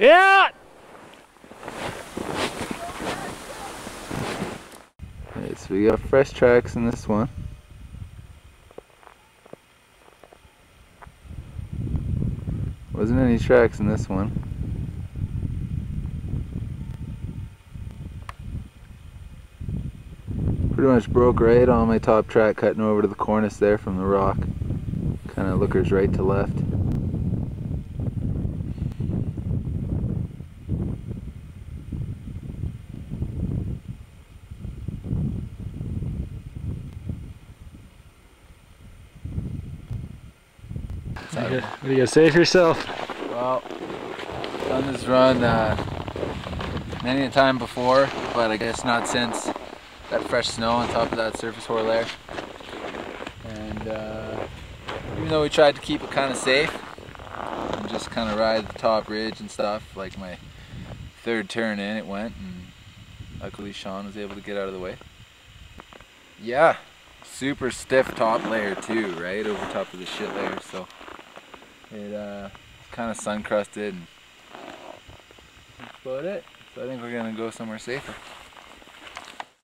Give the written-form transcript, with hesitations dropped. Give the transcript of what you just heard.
Yeah! Alright, so we got fresh tracks in this one. Wasn't any tracks in this one. Pretty much broke right on my top track, cutting over to the cornice there from the rock. Kind of lookers right to left. What are you gonna say for yourself? Well, done this run many a time before, but I guess not since that fresh snow on top of that surface hoar layer. And even though we tried to keep it kind of safe and just kind of ride the top ridge and stuff, like my third turn in it went, and luckily Sean was able to get out of the way. Yeah, super stiff top layer too, right over top of the shit layer, so it kind of sun crusted, and that's about it. So I think we're gonna go somewhere safer.